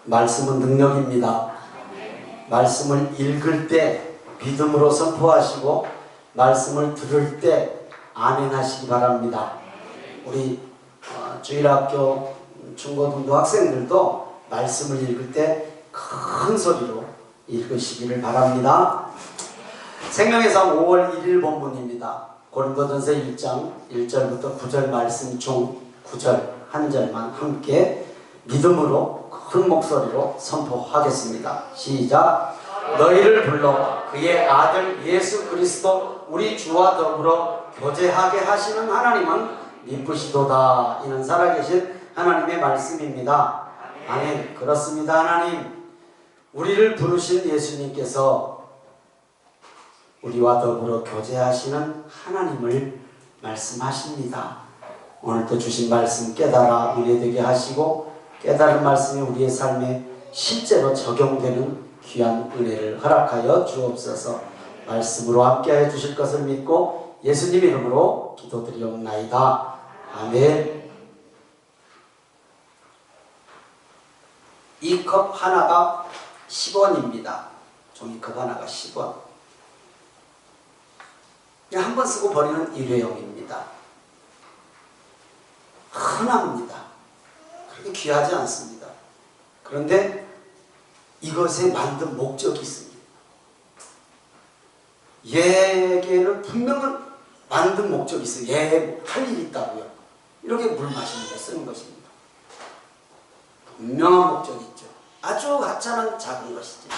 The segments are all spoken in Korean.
말씀은 능력입니다. 말씀을 읽을 때 믿음으로 선포하시고 말씀을 들을 때 아멘하시기 바랍니다. 우리 주일학교 중고등부 학생들도 말씀을 읽을 때 큰 소리로 읽으시기를 바랍니다. 생명의상 5월 1일 본문입니다. 고린도전서 1장 1절부터 9절 말씀 중 9절 한 절만 함께 믿음으로 큰 목소리로 선포하겠습니다. 시작. 너희를 불러 그의 아들 예수 그리스도 우리 주와 더불어 교제하게 하시는 하나님은 미쁘시도다. 이는 살아계신 하나님의 말씀입니다. 아멘. 그렇습니다. 하나님, 우리를 부르신 예수님께서 우리와 더불어 교제하시는 하나님을 말씀하십니다. 오늘도 주신 말씀 깨달아 은혜되게 하시고 깨달은 말씀이 우리의 삶에 실제로 적용되는 귀한 은혜를 허락하여 주옵소서. 말씀으로 함께하여 주실 것을 믿고 예수님 이름으로 기도드리옵나이다. 아멘. 이 컵 하나가 10원입니다. 종이컵 하나가 10원. 그냥 한 번 쓰고 버리는 일회용입니다. 흔합니다. 그렇게 귀하지 않습니다. 그런데 이것에 만든 목적이 있습니다. 얘에게는 분명한 만든 목적이 있어요. 얘 할 일이 있다고요. 이렇게 물 마시는 데 쓰는 것입니다. 분명한 목적이 있죠. 아주 하찮은 작은 것이죠.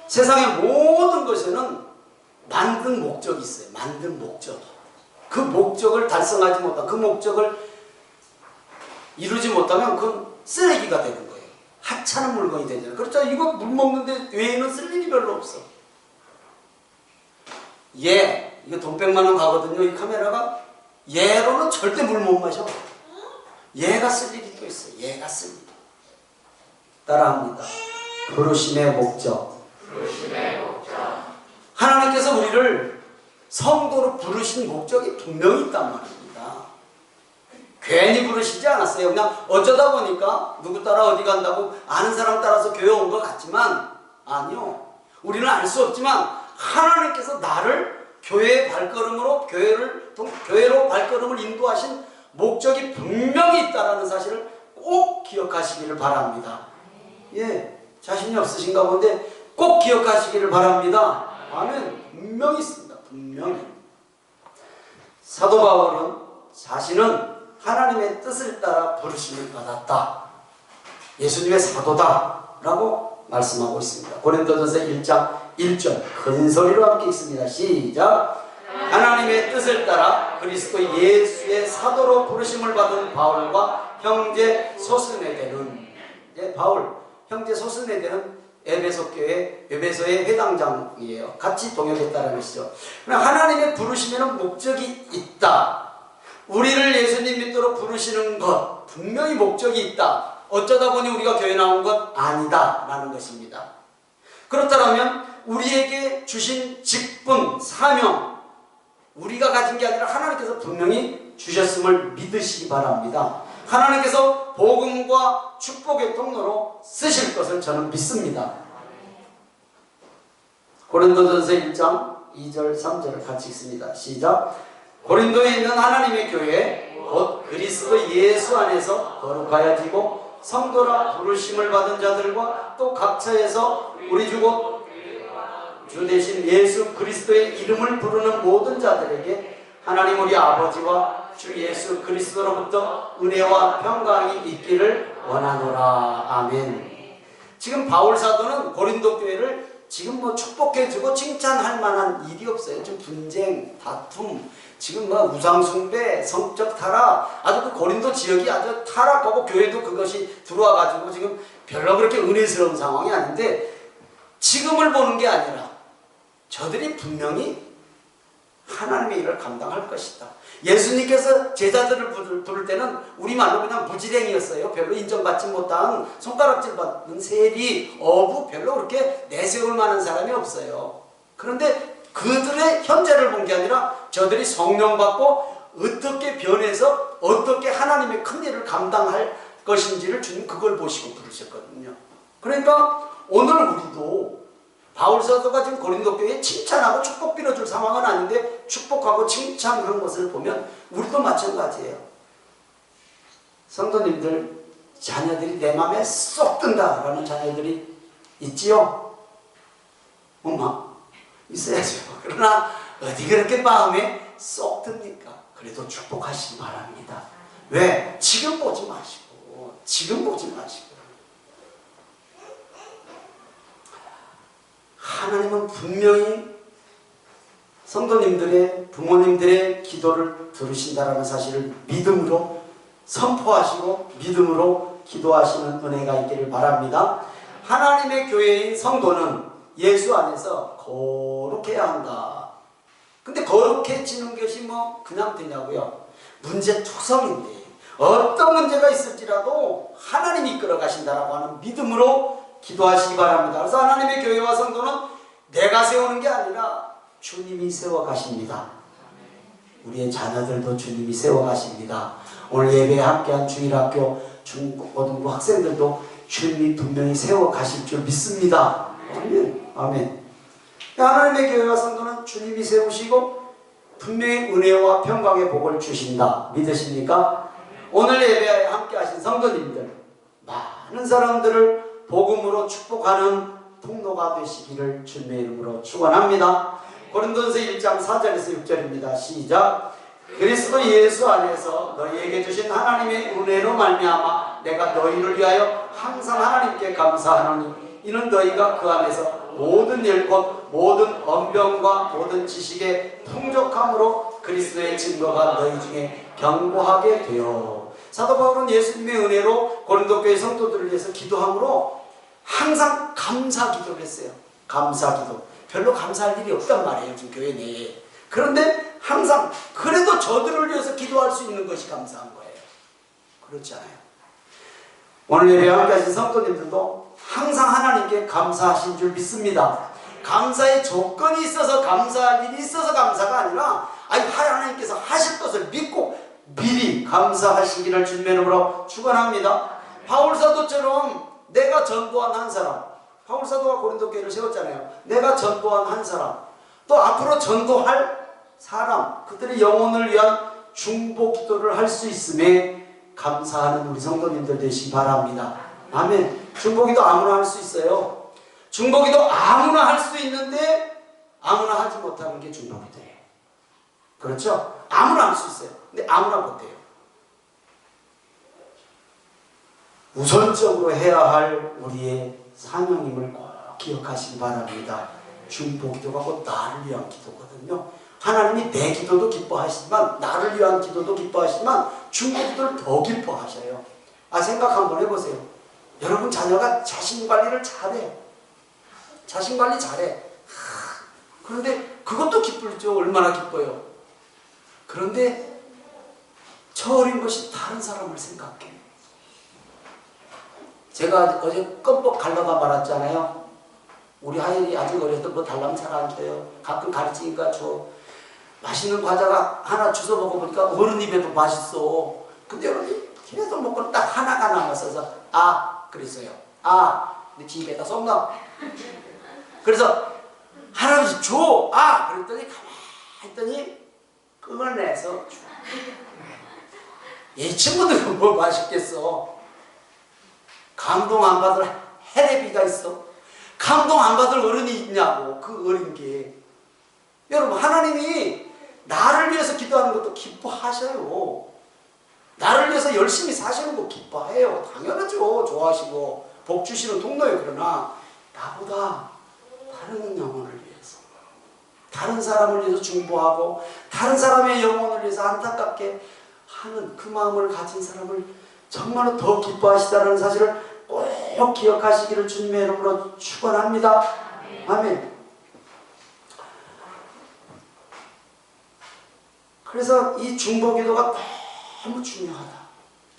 세상의 모든 것에는 만든 목적이 있어요. 만든 목적이. 그 목적을 달성하지 못하면, 그 목적을 이루지 못하면 그건 쓰레기가 되는 거예요. 하찮은 물건이 되잖아요. 그렇죠? 이거 물 먹는데 외에는 쓸 일이 별로 없어. 이거 돈 100만 원 가거든요. 이 카메라가. 얘로는 절대 물 못 마셔. 얘가 쓸 일이 또 있어요. 얘가 쓸 일. 따라합니다. 부르심의 목적. 하나님께서 우리를 성도로 부르신 목적이 분명히 있단 말입니다. 괜히 부르시지 않았어요. 그냥 어쩌다 보니까 누구 따라 어디 간다고 아는 사람 따라서 교회 온 것 같지만 아니요. 우리는 알 수 없지만 하나님께서 나를 교회의 발걸음으로 교회로 발걸음을 인도하신 목적이 분명히 있다는 사실을 꼭 기억하시기를 바랍니다. 예, 자신이 없으신가 본데 꼭 기억하시기를 바랍니다. 아멘. 분명히 있습니다. 분명히. 사도 바울은 자신은 하나님의 뜻을 따라 부르심을 받았다. 예수님의 사도다 라고 말씀하고 있습니다. 고린도전서 1장 1절 큰 소리로 함께 읽습니다. 시작. 하나님의 뜻을 따라 그리스도 예수의 사도로 부르심을 받은 바울과 형제 소스네데는, 바울 형제 소스네데는 에베소 교회 에베소의 회당장이에요. 같이 동역했다는 것이죠. 하나님의 부르심에는 목적이 있다. 우리를 예수님 믿도록 부르시는 것 분명히 목적이 있다. 어쩌다 보니 우리가 교회 나온 것 아니다 라는 것입니다. 그렇다면 우리에게 주신 직분, 사명, 우리가 가진 게 아니라 하나님께서 분명히 주셨음을 믿으시기 바랍니다. 하나님께서 복음과 축복의 통로로 쓰실 것을 저는 믿습니다. 고린도전서 1장 2절 3절을 같이 읽습니다. 시작. 고린도에 있는 하나님의 교회 곧 그리스도 예수 안에서 거룩하여지고 성도라 부르심을 받은 자들과 또 각처에서 우리 주 곧 주 대신 예수 그리스도의 이름을 부르는 모든 자들에게 하나님 우리 아버지와 주 예수 그리스도로부터 은혜와 평강이 있기를 원하노라. 아멘. 지금 바울 사도는 고린도 교회를 지금 축복해주고 칭찬할 만한 일이 없어요. 지금 분쟁, 다툼, 지금 우상숭배, 성적 타락, 아주 그 고린도 지역이 아주 타락하고 교회도 그것이 들어와가지고 지금 별로 그렇게 은혜스러운 상황이 아닌데, 지금을 보는 게 아니라 저들이 분명히 하나님의 일을 감당할 것이다. 예수님께서 제자들을 부를 때는 우리말로 그냥 무지랭이였어요. 별로 인정받지 못한 손가락질 받는 세리, 어부, 별로 그렇게 내세울 만한 사람이 없어요. 그런데 그들의 현재를 본 게 아니라 저들이 성령 받고 어떻게 변해서 어떻게 하나님의 큰 일을 감당할 것인지를 주님 그걸 보시고 부르셨거든요. 그러니까 오늘 우리도 바울 사도가 지금 고린도 교회에 칭찬하고 축복 빌어줄 상황은 아닌데 축복하고 칭찬하는 것을 보면 우리도 마찬가지예요. 성도님들, 자녀들이 내 마음에 쏙 든다라는 자녀들이 있지요? 엄마 있어야죠. 그러나 어디 그렇게 마음에 쏙 듭니까? 그래도 축복하시기 바랍니다. 왜? 지금 보지 마시고, 지금 보지 마시고. 하나님은 분명히 성도님들의, 부모님들의 기도를 들으신다라는 사실을 믿음으로 선포하시고 믿음으로 기도하시는 은혜가 있기를 바랍니다. 하나님의 교회인 성도는 예수 안에서 거룩해야 한다. 근데 거룩해지는 것이 뭐 그냥 되냐고요? 문제투성인데 어떤 문제가 있을지라도 하나님이 이끌어 가신다라고 하는 믿음으로 기도하시기 바랍니다. 그래서 하나님의 교회와 성도는 내가 세우는 게 아니라 주님이 세워 가십니다. 우리의 자녀들도 주님이 세워 가십니다. 오늘 예배에 함께한 중일학교 중고등부 학생들도 주님이 분명히 세워 가실 줄 믿습니다. 아멘. 아멘. 하나님의 교회와 성도는 주님이 세우시고 분명히 은혜와 평강의 복을 주신다. 믿으십니까? 오늘 예배에 함께하신 성도님들, 많은 사람들을 복음으로 축복하는 통로가 되시기를 주님의 이름으로 축원합니다. 고린도전서 1장 4절에서 6절입니다. 시작. 그리스도 예수 안에서 너희에게 주신 하나님의 은혜로 말미암아 내가 너희를 위하여 항상 하나님께 감사하노니 이는 너희가 그 안에서 모든 일 곧 모든 언변과 모든 지식의 풍족함으로 그리스도의 증거가 너희 중에 견고하게 되어. 사도 바울은 예수님의 은혜로 고린도 교회 성도들을 위해서 기도함으로 항상 감사 기도를 했어요. 감사 기도. 별로 감사할 일이 없단 말이에요, 지금 교회 내에. 그런데 항상 그래도 저들을 위해서 기도할 수 있는 것이 감사한 거예요. 그렇지 않아요? 오늘 예배 함께 하신 성도님들도 항상 하나님께 감사하신 줄 믿습니다. 감사의 조건이 있어서 감사할 일이 있어서 감사가 아니라 하나님께서 하실 것을 믿고 미리 감사하시기를 주님의 이름으로 축원합니다. 바울 사도처럼 내가 전도한 한 사람, 바울 사도가 고린도 교회를 세웠잖아요. 내가 전도한 한 사람, 또 앞으로 전도할 사람, 그들의 영혼을 위한 중보 기도를 할 수 있음에 감사하는 우리 성도님들 되시기 바랍니다. 아멘. 중보기도 아무나 할 수 있어요. 중보기도 아무나 할 수 있는데 아무나 하지 못하는 게 중보기도예요. 그렇죠? 아무나 할 수 있어요. 근데 아무나 못해요. 우선적으로 해야 할 우리의 사명임을 꼭 기억하시기 바랍니다. 중보기도가 곧 나를 위한 기도거든요. 하나님이 내 기도도 기뻐하시지만 나를 위한 기도도 기뻐하시지만 중보기도를 더 기뻐하셔요. 생각 한번 해보세요. 여러분 자녀가 자신관리를 잘해. 자신관리 잘해. 그런데 그것도 기쁘죠. 얼마나 기뻐요. 그런데 저 어린 것이 다른 사람을 생각해. 제가 어제 껌뻑 갈라다 말았잖아요. 우리 하율이 아직 어려서 뭐 달라면 잘 안 줘요. 가끔 가르치니까 줘. 맛있는 과자가 하나 주워 먹어보니까 어른 입에도 맛있어. 근데 어른이 계속 먹고 딱 하나가 남았어서 그랬어요. 근데 집에다 썩나? 그래서 할아버지 줘! 그랬더니 가만히 있더니 끊어내서 줘. 이 친구들은 뭐 맛있겠어. 감동 안 받을 해레비가 있어. 감동 안 받을 어른이 있냐고. 그 어린 게. 여러분 하나님이 나를 위해서 기도하는 것도 기뻐하셔요. 나를 위해서 열심히 사시는 거 기뻐해요. 당연하죠. 좋아하시고 복 주시는 통로예요. 그러나 나보다 다른 영혼을 위해서, 다른 사람을 위해서 중보하고 다른 사람의 영혼을 위해서 안타깝게 하는 그 마음을 가진 사람을 정말로 더 기뻐하시다는 사실을 꼭 기억하시기를 주님의 이름으로 축원합니다. 아멘. 그래서 이 중보기도가 너무 중요하다,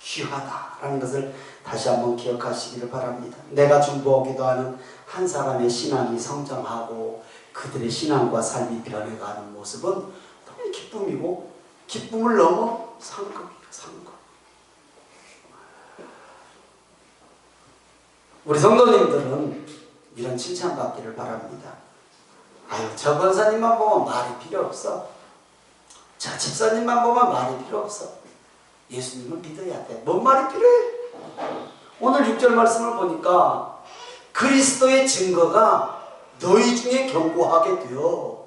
귀하다라는 것을 다시 한번 기억하시기를 바랍니다. 내가 중보기도하는 한 사람의 신앙이 성장하고 그들의 신앙과 삶이 변해가는 모습은 너무 기쁨이고 기쁨을 넘어 상급이에요. 상급. 우리 성도님들은 이런 칭찬받기를 바랍니다. 아유, 저 권사님만 보면 말이 필요 없어. 저 집사님만 보면 말이 필요 없어. 예수님을 믿어야 돼. 뭔 말이 필요해? 오늘 6절 말씀을 보니까 그리스도의 증거가 너희 중에 견고하게 되어.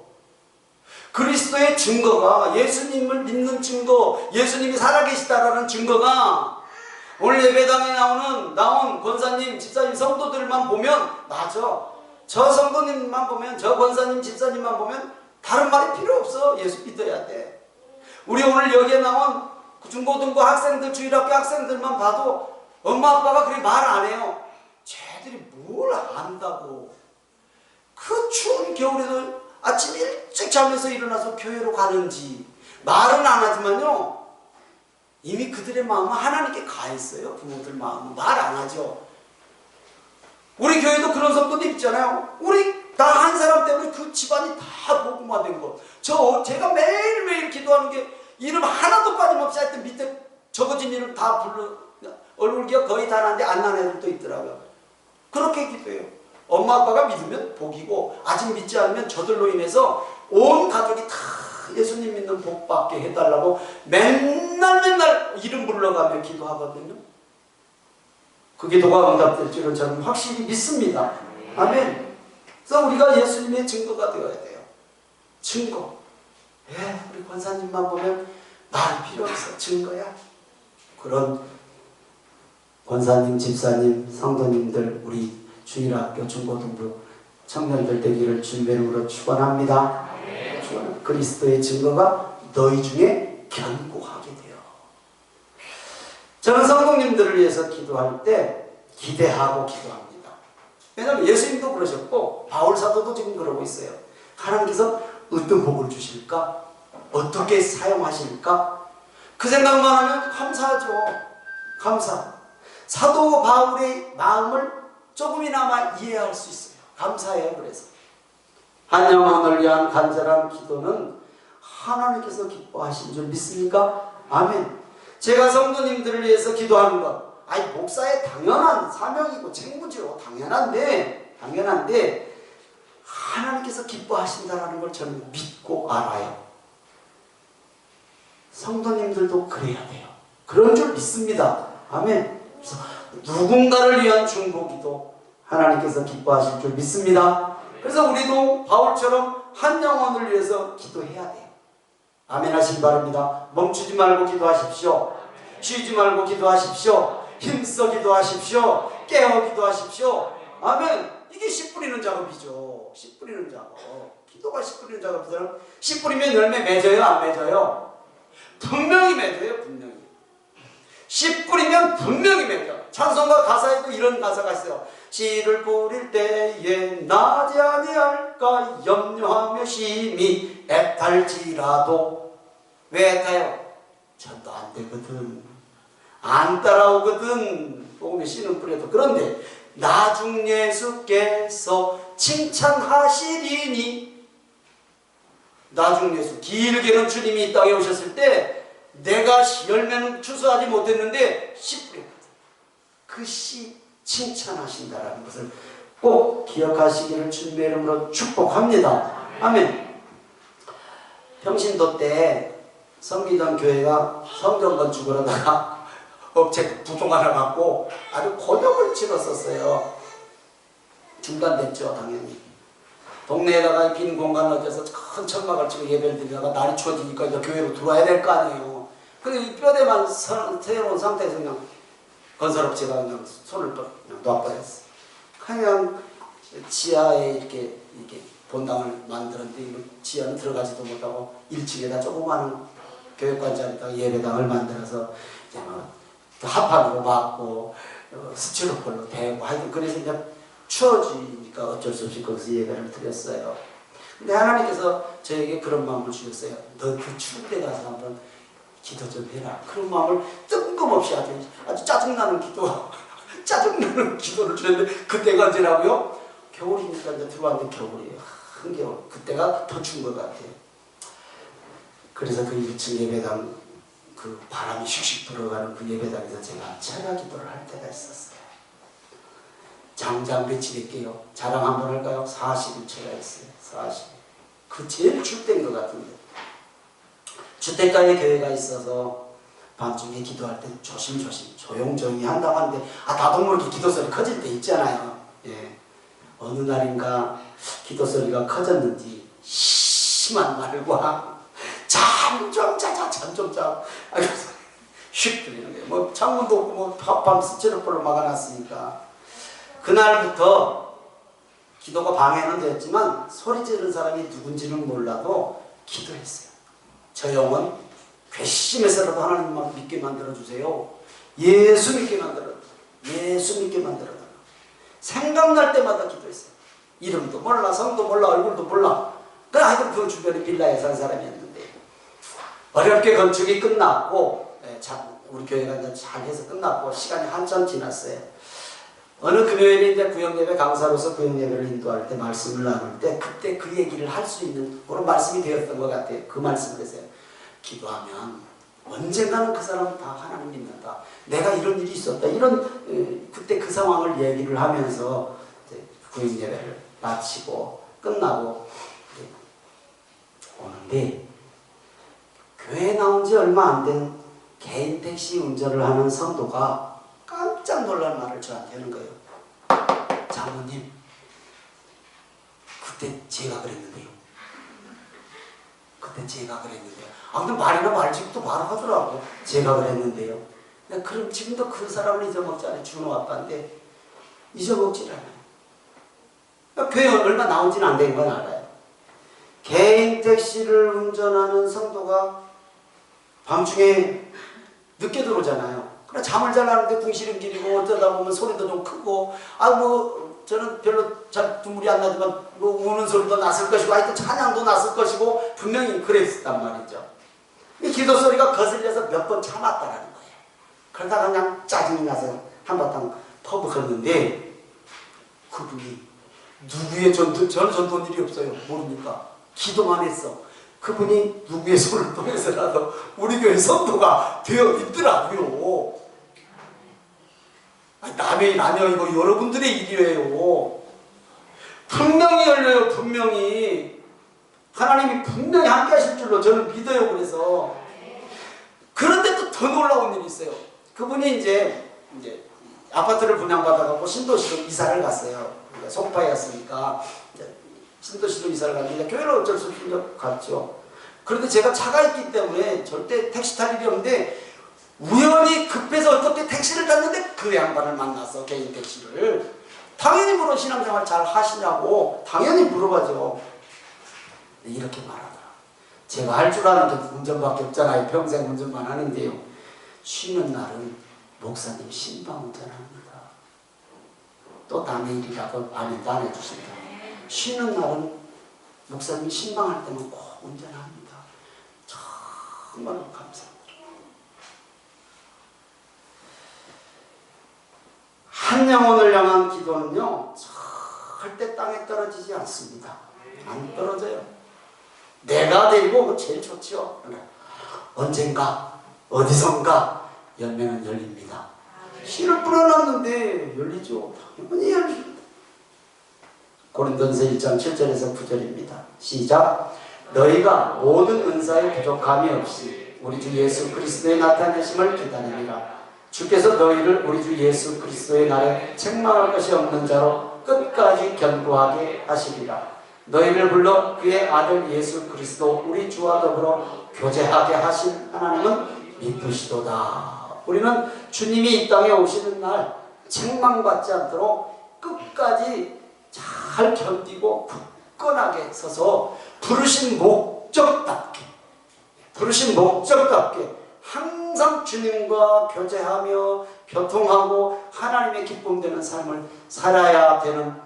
그리스도의 증거가, 예수님을 믿는 증거, 예수님이 살아계시다라는 증거가 오늘 예배당에 나온 권사님, 집사님, 성도들만 보면 맞아. 저 성도님만 보면, 저 권사님, 집사님만 보면 다른 말이 필요 없어. 예수 믿어야 돼. 우리 오늘 여기에 나온 중고등부 학생들, 주일학교 학생들만 봐도 엄마 아빠가 그렇게 말 안 해요. 쟤들이 뭘 안다고. 그 추운 겨울에도 아침 일찍 잠에서 일어나서 교회로 가는지 말은 안 하지만요, 이미 그들의 마음은 하나님께 가 있어요. 부모들 마음은 말 안 하죠. 우리 교회도 그런 성도들 있잖아요. 우리 다 한 사람 때문에 그 집안이 다 복음화된 것. 제가 매일매일 기도하는 게 이름 하나도 빠짐없이 하여튼 밑에 적어진 이름 다 얼굴 기억 거의 다 나는데 안 나는 애들도 있더라고요. 그렇게 기도해요. 엄마 아빠가 믿으면 복이고 아직 믿지 않으면 저들로 인해서 온 가족이 다 예수님 믿는 복 받게 해달라고 맨날 이름 불러가며 기도하거든요. 그 기도가 응답될 줄은 저는 확실히 믿습니다. 아멘. 그래서 우리가 예수님의 증거가 되어야 돼요. 증거. 우리 권사님만 보면 말 필요 없어. 증거야. 그런 권사님, 집사님, 성도님들, 우리 주일학교, 중고등부 청년들 되기를 주님의 이름으로 축원합니다. 그리스도의 증거가 너희 중에 견고하게 돼요. 저는 성도님들을 위해서 기도할 때 기대하고 기도합니다. 왜냐하면 예수님도 그러셨고 바울 사도도 지금 그러고 있어요. 하나님께서 어떤 복을 주실까? 어떻게 사용하실까? 그 생각만 하면 감사하죠. 감사. 사도 바울의 마음을 조금이나마 이해할 수 있어요. 감사해요. 그래서 한 영혼을 위한 간절한 기도는 하나님께서 기뻐하신 줄 믿습니까? 아멘. 제가 성도님들을 위해서 기도하는 것, 목사의 당연한 사명이고 책무지요. 당연한데 하나님께서 기뻐하신다는 걸 저는 믿고 알아요. 성도님들도 그래야 돼요. 그런 줄 믿습니다. 아멘. 그래서 누군가를 위한 중보기도 하나님께서 기뻐하실 줄 믿습니다. 그래서 우리도 바울처럼 한 영혼을 위해서 기도해야 돼요. 아멘 하시기 바랍니다. 멈추지 말고 기도하십시오. 쉬지 말고 기도하십시오. 힘써 기도하십시오. 깨어 기도하십시오. 아멘. 이게 씨 뿌리는 작업이죠. 씨 뿌리는 작업. 기도가 씨 뿌리는 작업이잖아요. 씨 뿌리면 열매 맺어요? 안 맺어요? 분명히 맺어요. 분명히. 씨 뿌리면 분명히 맺어. 찬송가 가사에도 이런 가사가 있어요. 씨를 뿌릴 때에 나지 아니할까 염려하며 심히 애탈지라도. 왜 애타요? 전도 안 되거든. 안 따라오거든. 복음의 씨는 뿌려도. 그런데 나중 예수께서 칭찬하시리니, 나중 예수, 길게는 주님이 이 땅에 오셨을 때 내가 열매는 추수하지 못했는데 씨 뿌렸거든. 그 씨 칭찬하신다라는 것을 꼭 기억하시기를 주님의 이름으로 축복합니다. 아멘. 평신도 때 섬기던 교회가 성전 건축을 하다가 업체 부종 하나 갖고 아주 곤욕을 치렀었어요. 중단됐죠. 당연히. 동네에다가 빈 공간을 얻어서 큰 천막을 치고 예배를 드리다가 날이 추워지니까 이제 교회로 들어와야 될 거 아니에요. 근데 뼈대만 세워놓은 상태에서 그냥 건설업체가 그냥 손을 그냥 놔버렸어. 그냥 지하에 이렇게 본당을 만들었는데 지하는 들어가지도 못하고 1층에다 조그마한 교육관장에다가 예배당을 만들어서 이제 막 합판으로 막고 스티로폴로 대고 하여튼 그래서 이제 추워지니까 어쩔 수 없이 거기서 예배를 드렸어요. 근데 하나님께서 저에게 그런 마음을 주셨어요. 너 그 추운 데 가서 한번 기도 좀 해라. 그런 마음을 뜬금없이 아주 짜증나는 기도를 주는데 그때가 언제라고요? 겨울이니까 이제 들어왔는데 겨울이에요. 한겨울. 그때가 더 추운 것 같아요. 그래서 그 1층 예배당 그 바람이 슉슉 불어가는 그 예배당에서 제가 철야 기도를 할 때가 있었어요. 장장 며칠일게요. 자랑 한번 할까요? 40일 철야했어요. 40일. 그 제일 출 때인 것 같은데. 주택가에 교회가 있어서 밤중에 기도할 때 조심조심 조용조용히 한다고 하는데 나도 모르게 기도 소리 커질 때 있잖아요. 예. 어느 날인가 기도 소리가 커졌는지 심한 말과 잠 좀 자자 잠 좀 자. 슉 들리는 거예요. 뭐 창문도 없고 뭐 밤 스티로폴로 막아놨으니까 그날부터 기도가 방해는 됐지만 소리 지르는 사람이 누군지는 몰라도 기도했어요. 저 영혼 괘씸해서라도 하나님만 믿게 만들어주세요. 예수 믿게 만들어달라. 예수 믿게 만들어달라. 생각날 때마다 기도했어요. 이름도 몰라, 성도 몰라, 얼굴도 몰라. 하여튼 그 주변에 빌라에 산 사람이었는데 어렵게 건축이 끝났고 우리 교회가 이제 잘 해서 끝났고 시간이 한참 지났어요. 어느 금요일에 이제 구역예배 강사로서 구역예배를 인도할 때 말씀을 나눌 때 그때 그 얘기를 할 수 있는 그런 말씀이 되었던 것 같아요. 그 말씀을 했어요. 기도하면 언젠가는 그 사람은 다 하나님 믿는다. 내가 이런 일이 있었다. 이런 그때 그 상황을 얘기를 하면서 구역예배를 마치고 끝나고 오는데 교회에 나온 지 얼마 안 된 개인 택시 운전을 하는 성도가 깜짝 놀란 말을 저한테 하는 거예요. 장로님, 그때 제가 그랬는데요. 그때 제가 그랬는데요. 근데 말이나 말지도 바로 하더라고. 제가 그랬는데요. 그럼 지금도 그 사람을 잊어먹지 않아요. 준호 아빠인데 잊어먹질 않아요. 교회 얼마 나온 지는 안 된 건 알아요. 개인 택시를 운전하는 성도가 밤중에 늦게 들어오잖아요. 그래 잠을 잘라는데 궁시렁거리고 어쩌다 보면 소리도 좀 크고 저는 별로 잘 두물이 안 나지만 우는 소리도 났을 것이고 하여튼 찬양도 났을 것이고 분명히 그랬단 말이죠. 이 기도 소리가 거슬려서 몇 번 참았다라는 거예요. 그러다가 그냥 짜증이 나서 한바탕 퍼붓었는데 그분이 누구의 저는 전도한 일이 없어요. 모르니까 기도만 했어. 그분이 누구의 손을 통해서라도 우리 교회 성도가 되어 있더라고요. 남의 이거 여러분들의 일이에요. 분명히 열려요. 분명히 하나님이 분명히 함께 하실 줄로 저는 믿어요. 그래서 그런데 또 더 놀라운 일이 있어요. 그분이 이제 아파트를 분양받아갖고 신도시로 이사를 갔어요. 그러니까 송파였으니까 신도시로 이사를 갔는데 교회는 어쩔 수 없이 갔죠. 그런데 제가 차가 있기 때문에 절대 택시 탈 일이 없는데 우연히 급해서 어떻게 택시를 탔는데 그 양반을 만나서 개인 택시를 당연히 물어 신앙생활 잘 하시냐고 당연히 물어봐죠. 이렇게 말하더라. 제가 할 줄 아는 게 운전밖에 없잖아요. 평생 운전만 하는데요. 쉬는 날은 목사님 신방 운전합니다. 또 남의 일이라고 아멘도 안 해주신다. 쉬는 날은 목사님 신방할 때는 꼭 운전합니다. 정말 감사합니다. 한 영혼을 향한 기도는요 절대 땅에 떨어지지 않습니다. 안 떨어져요. 내가 되고 제일 좋죠. 언젠가 어디선가 열매는 열립니다. 씨를 뿌려놨는데 열리죠. 당연히 열립니다. 고린도전서 1장 7절에서 9절입니다. 시작. 너희가 모든 은사에 부족함이 없이 우리 주 예수 그리스도의 나타내심을 기다리니라. 주께서 너희를 우리 주 예수 그리스도의 날에 책망할 것이 없는 자로 끝까지 견고하게 하시리라. 너희를 불러 그의 아들 예수 그리스도 우리 주와 더불어 교제하게 하신 하나님은 믿으시도다. 우리는 주님이 이 땅에 오시는 날 책망받지 않도록 끝까지 잘 견디고 굳건하게 서서 부르신 목적답게 항상 주님과 교제하며 교통하고 하나님의 기쁨 되는 삶을 살아야 되는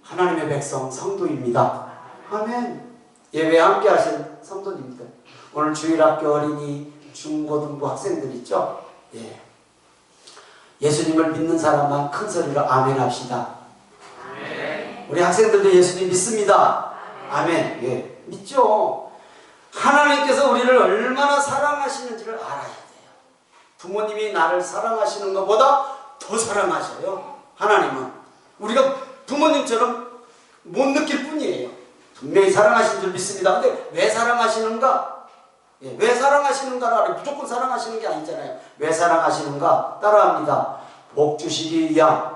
하나님의 백성 성도입니다. 아멘. 예배 함께 하신 성도님들, 오늘 주일학교 어린이 중고등부 학생들 있죠? 예. 예수님을 믿는 사람만 큰 소리로 아멘 합시다. 아멘. 우리 학생들도 예수님 믿습니다. 아멘. 예. 믿죠? 하나님께서 하나님께서 우리를 얼마나 사랑하시는지를 알아야 돼요. 부모님이 나를 사랑하시는 것보다 더 사랑하셔요. 하나님은 우리가 부모님처럼 못 느낄 뿐이에요. 분명히 사랑하신 줄 믿습니다. 근데 왜 사랑하시는가? 왜 사랑하시는가를 무조건 사랑하시는 게 아니잖아요. 왜 사랑하시는가? 따라합니다. 복 주시기 위함.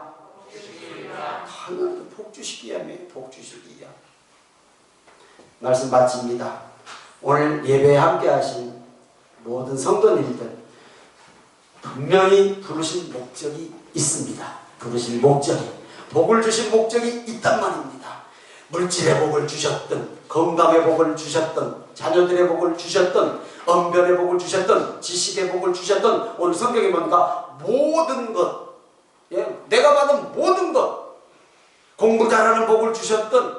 하나님 복 주시기 위함이에요. 복 주시기 위함. 말씀 마칩니다. 오늘 예배에 함께 하신 모든 성도님들 분명히 부르신 목적이 있습니다. 부르신 목적이, 복을 주신 목적이 있단 말입니다. 물질의 복을 주셨든, 건강의 복을 주셨든, 자녀들의 복을 주셨든, 언변의 복을 주셨든, 지식의 복을 주셨든, 오늘 성경에 보니까 모든 것, 내가 받은 모든 것, 공부 잘하는 복을 주셨든,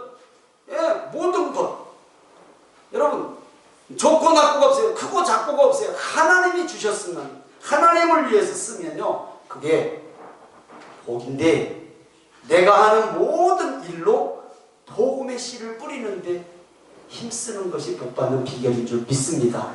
모든 것. 여러분, 좋고 나쁘가 없어요. 크고 작고가 없어요. 하나님이 주셨으면, 하나님을 위해서 쓰면요, 그게 복인데, 내가 하는 모든 일로 복음의 씨를 뿌리는데 힘쓰는 것이 복받는 비결인 줄 믿습니다.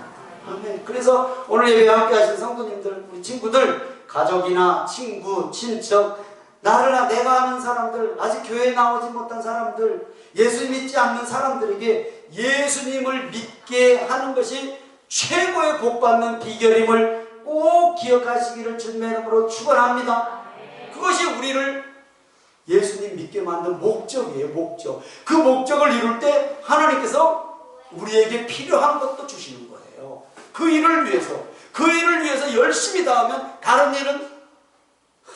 아멘. 그래서 오늘 예배 함께 하신 성도님들, 우리 친구들, 가족이나 친구, 친척, 내가 아는 사람들, 아직 교회에 나오지 못한 사람들, 예수 믿지 않는 사람들에게 예수님을 믿게 하는 것이 최고의 복받는 비결임을 꼭 기억하시기를 주님의 이름으로 축원합니다. 그것이 우리를 예수님 믿게 만든 목적이에요. 목적. 그 목적을 이룰 때 하나님께서 우리에게 필요한 것도 주시는 거예요. 그 일을 위해서 열심히 다하면 다른 일은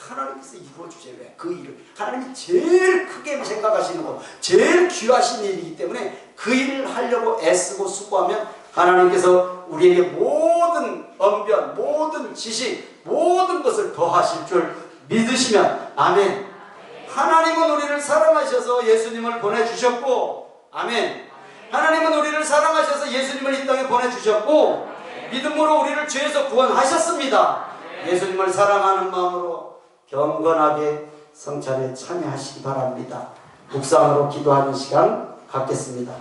하나님께서 이루어주세요. 왜? 그 일을 하나님이 제일 크게 생각하시는 거, 제일 귀하신 일이기 때문에 그 일을 하려고 애쓰고 수고하면 하나님께서 우리에게 모든 언변, 모든 지식, 모든 것을 더하실 줄 믿으시면 아멘. 하나님은 우리를 사랑하셔서 예수님을 보내주셨고, 아멘. 하나님은 우리를 사랑하셔서 예수님을 이 땅에 보내주셨고, 믿음으로 우리를 죄에서 구원하셨습니다. 예수님을 사랑하는 마음으로 경건하게 성찬에 참여하시기 바랍니다. 묵상으로 기도하는 시간 갖겠습니다.